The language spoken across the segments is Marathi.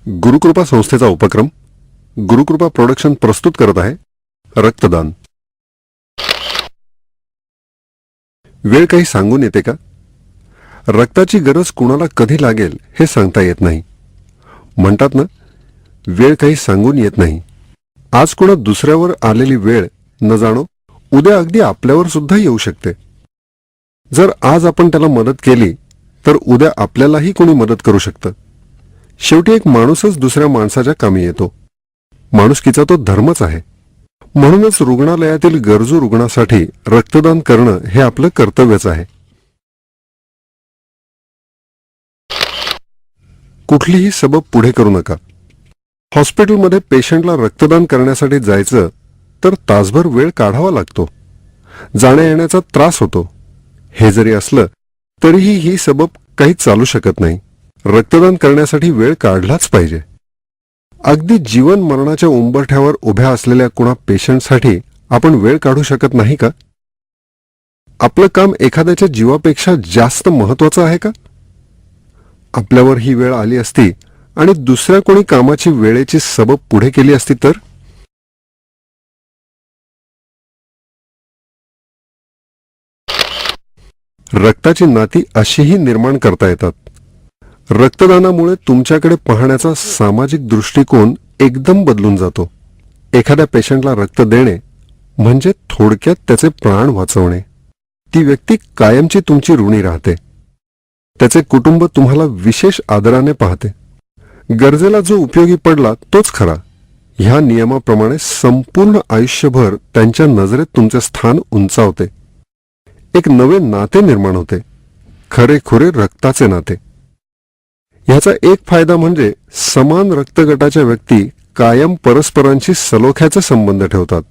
गुरुकृपा संस्थेचा उपक्रम गुरुकृपा प्रोडक्शन प्रस्तुत करत आहे रक्तदान. वेळ काही सांगून येते का? रक्ताची गरज कुणाला कधी लागेल हे सांगता येत नाही. म्हणतात ना, वेळ काही सांगून येत नाही. आज कुणा दुसऱ्यावर आलेली वेळ न जाणो उद्या अगदी आपल्यावर सुद्धा येऊ शकते. जर आज आपण त्याला मदत केली तर उद्या आपल्यालाही कोणी मदत करू शकतं. शेवटी एक माणूसच दुसऱ्या माणसाच्या कामी येतो. माणुसकीचा तो धर्मच आहे. म्हणूनच रुग्णालयातील गरजू रुग्णासाठी रक्तदान करणं हे आपलं कर्तव्यच आहे. कुठलीही सबब पुढे करू नका. हॉस्पिटलमध्ये पेशंटला रक्तदान करण्यासाठी जायचं तर तासभर वेळ काढावा लागतो. जाण्या येण्याचा त्रास होतो. हे जरी असलं तरीही ही सबब काही चालू शकत नाही. रक्तदान करण्यासाठी वेळ काढलाच पाहिजे. अगदी जीवन मरणाच्या उंबरठ्यावर उभ्या असलेल्या कुणा पेशंटसाठी आपण वेळ काढू शकत नाही का? आपलं काम एखाद्याच्या जीवापेक्षा जास्त महत्वाचं आहे का? आपल्यावर ही वेळ आली असती आणि दुसऱ्या कोणी कामाची वेळेची सबब पुढे केली असती तर? रक्ताची नाती अशीही निर्माण करता येतात. रक्तदानामुळे तुमच्याकडे पाहण्याचा सामाजिक दृष्टिकोन एकदम बदलून जातो. एखाद्या पेशंटला रक्त देणे म्हणजे थोडक्यात त्याचे प्राण वाचवणे. ती व्यक्ती कायमची तुमची ऋणी राहते. त्याचे कुटुंब तुम्हाला विशेष आदराने पाहते. गरजेला जो उपयोगी पडला तोच खरा, ह्या नियमाप्रमाणे संपूर्ण आयुष्यभर त्यांच्या नजरेत तुमचे स्थान उंचावते. एक नवे नाते निर्माण होते, खरेखुरे रक्ताचे नाते. ह्याचा एक फायदा म्हणजे समान रक्तगटाच्या व्यक्ती कायम परस्परांशी सलोख्याचे संबंध ठेवतात.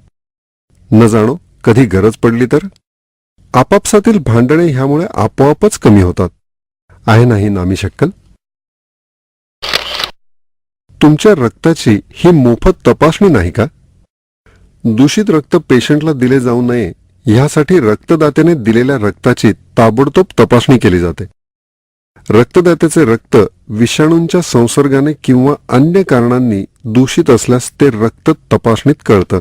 न जाणो कधी गरज पडली तर आपापसातील भांडणे ह्यामुळे आपोआपच कमी होतात. आहे नाही नामी शक्कल? तुमच्या रक्ताची ही मोफत तपासणी नाही का? दूषित रक्त पेशंटला दिले जाऊ नये ह्यासाठी रक्तदात्याने दिलेल्या रक्ताची ताबडतोब तपासणी केली जाते. रक्तदात्याचे रक्त विषाणूंच्या संसर्गाने किंवा अन्य कारणांनी दूषित असल्यास ते रक्त तपासणीत कळतं.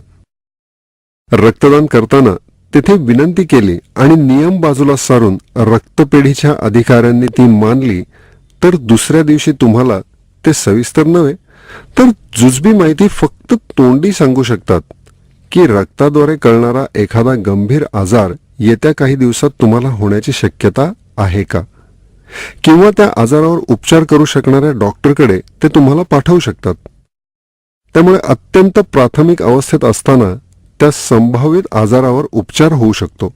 रक्तदान करताना तेथे विनंती केली आणि नियम बाजूला सारून रक्तपेढीच्या अधिकाऱ्यांनी ती मानली तर दुसऱ्या दिवशी तुम्हाला ते सविस्तर नव्हे तर जुजबी माहिती फक्त तोंडी सांगू शकतात की रक्ताद्वारे कळणारा एखादा गंभीर आजार येत्या काही दिवसात तुम्हाला होण्याची शक्यता आहे का, किंवा त्या आजारावर उपचार करू शकणाऱ्या डॉक्टरकडे ते तुम्हाला पाठवू शकतात. त्यामुळे अत्यंत प्राथमिक अवस्थेत असताना त्या संभावित आजारावर उपचार होऊ शकतो.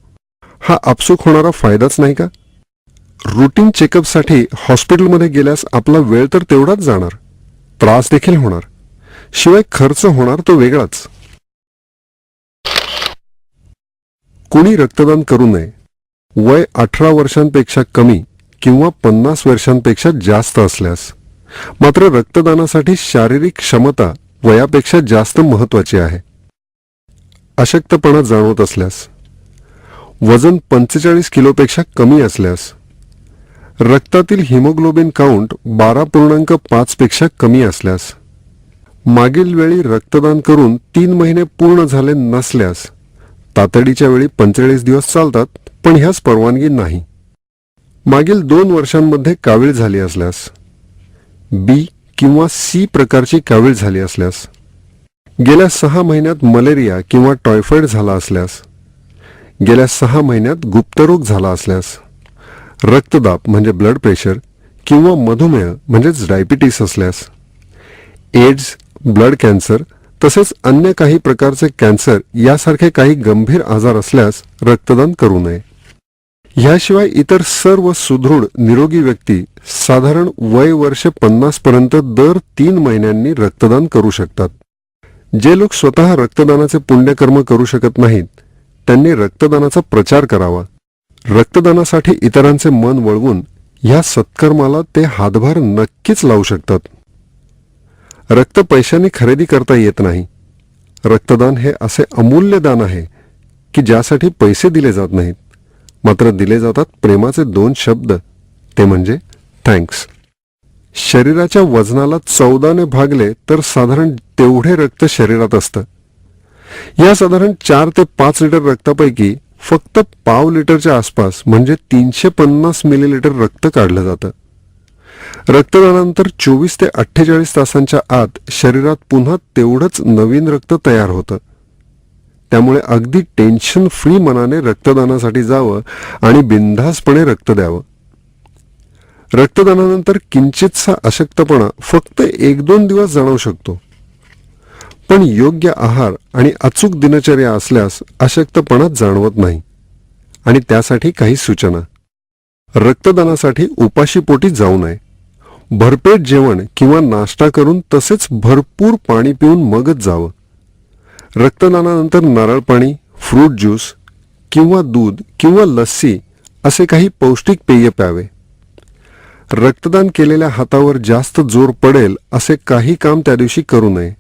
हा आपसूक होणारा फायदाच नाही का? रुटीन चेकअपसाठी हॉस्पिटलमध्ये गेल्यास आपला वेळ तर तेवढाच जाणार, त्रास देखील होणार, शिवाय खर्च होणार तो वेगळाच. कुणी रक्तदान करू नये. वय 18 वर्षांपेक्षा कमी किंवा 50 वर्षांपेक्षा जास्त असल्यास. मात्र रक्तदानासाठी शारीरिक क्षमता वयापेक्षा जास्त महत्वाची आहे. अशक्तपणा जाणवत असल्यास, वजन 45 किलोपेक्षा कमी असल्यास, रक्तातील हिमोग्लोबिन काउंट 12.5 पेक्षा कमी असल्यास, मागील वेळी रक्तदान करून 3 महिने पूर्ण झाले नसल्यास, तातडीच्या वेळी 45 दिवस चालतात पण ह्यास परवानगी नाही, मागील 2 वर्षांमध्ये कावीळ झाली असल्यास, बी किंवा सी प्रकारची कावीळ झाली असल्यास, गेल्या 6 महिन्यात मलेरिया किंवा टायफॉइड झाला असल्यास, गेल्या 6 महिन्यात गुप्तरोग झाला असल्यास, रक्तदाब म्हणजे ब्लड प्रेशर किंवा मधुमेह म्हणजेच डायबिटीस असल्यास, एड्स, ब्लड कॅन्सर तसेच अन्य काही प्रकारचे कॅन्सर यासारखे काही गंभीर आजार असल्यास रक्तदान करू नये. ह्याशिवाय इतर सर्व सुदृढ निरोगी व्यक्ती साधारण वय वर्ष 50 पर्यंत दर 3 महिन्यांनी रक्तदान करू शकतात. जे लोक स्वतः रक्तदानाचे पुण्यकर्म करू शकत नाहीत त्यांनी रक्तदानाचा प्रचार करावा. रक्तदानासाठी इतरांचे मन वळवून ह्या सत्कर्माला ते हातभार नक्कीच लावू शकतात. रक्त पैशांनी खरेदी करता येत नाही. रक्तदान हे असे अमूल्य दान आहे की ज्यासाठी पैसे दिले जात नाहीत, मात्र दिले जातात प्रेमाचे 2 शब्द, ते म्हणजे थँक्स. शरीराच्या वजनाला 14ने भागले तर साधारण तेवढे रक्त शरीरात असतं. या साधारण 4 ते 5 लिटर रक्तापैकी फक्त पाव लिटरच्या आसपास म्हणजे 350 मिलीलिटर रक्त काढलं जातं. रक्तदानानंतर 24 ते 48 तासांच्या आत शरीरात पुन्हा तेवढंच नवीन रक्त तयार होतं. त्यामुळे अगदी टेन्शन फ्री मनाने रक्तदानासाठी जावं आणि बिनधास्तपणे रक्त द्यावं. रक्तदानानंतर किंचितसा अशक्तपणा फक्त 1-2 दिवस जाणवू शकतो, पण योग्य आहार आणि अचूक दिनचर्या असल्यास अशक्तपणा जाणवत नाही. आणि त्यासाठी काही सूचना. रक्तदानासाठी उपाशीपोटी जाऊ नये. भरपेट जेवण किंवा नाश्ता करून तसेच भरपूर पाणी पिऊन मगच जावं. रक्तदानानंतर नारळ पाणी, फ्रूट ज्यूस किंवा दूध किंवा लस्सी असे काही पौष्टिक पेय प्यावे. रक्तदान केलेल्या हातावर जास्त जोर पडेल असे काही काम त्या दिवशी करू नये.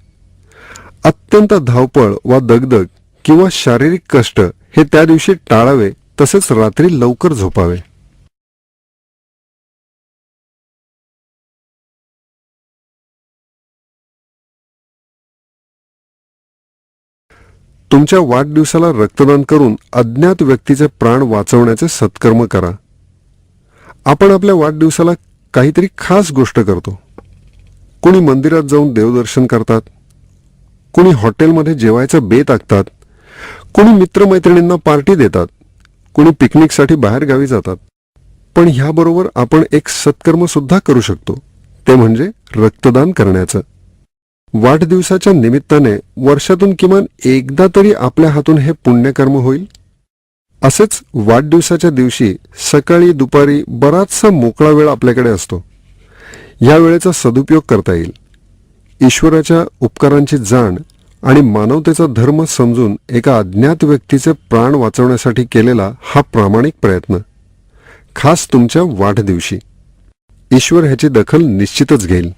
अत्यंत धावपळ वा दगदग किंवा शारीरिक कष्ट हे त्या दिवशी टाळावे. तसेच रात्री लवकर झोपावे. तुमच्या वाढदिवसाला रक्तदान करून अज्ञात व्यक्तीचे प्राण वाचवण्याचे सत्कर्म करा. आपण आपल्या वाढदिवसाला काहीतरी खास गोष्ट करतो. कोणी मंदिरात जाऊन देवदर्शन करतात, कोणी हॉटेलमध्ये जेवायचं बेत आखतात, कोणी मित्रमैत्रिणींना पार्टी देतात, कोणी पिकनिकसाठी बाहेर गावी जातात. पण ह्याबरोबर आपण एक सत्कर्म सुद्धा करू शकतो, ते म्हणजे रक्तदान करण्याचं. वाढदिवसाच्या निमित्ताने वर्षातून किमान एकदा तरी आपल्या हातून हे पुण्यकर्म होईल. असेच वाढदिवसाच्या दिवशी सकाळी दुपारी बराचसा मोकळा वेळ आपल्याकडे असतो. या वेळेचा सदुपयोग करता येईल. ईश्वराच्या उपकारांची जाण आणि मानवतेचा धर्म समजून एका अज्ञात व्यक्तीचे प्राण वाचवण्यासाठी केलेला हा प्रामाणिक प्रयत्न, खास तुमच्या वाढदिवशी. ईश्वर ह्याची दखल निश्चितच घेईल.